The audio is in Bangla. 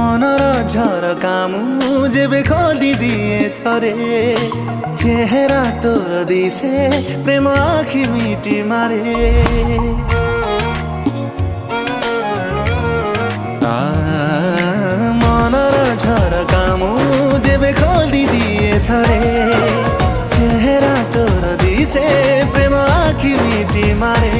মনর ঝরকা ମୁଁ ଯେବେ ଖୋଲି ଦିଏ ଥରେ চেহারা তোর দিশে প্রেম আখি মিটি মারে মনর ঝরকা ମୁଁ ଯେବେ খোলি দিଏ ଥରେ চেহারা তোর দিশে প্রেম আখি মিটি মারে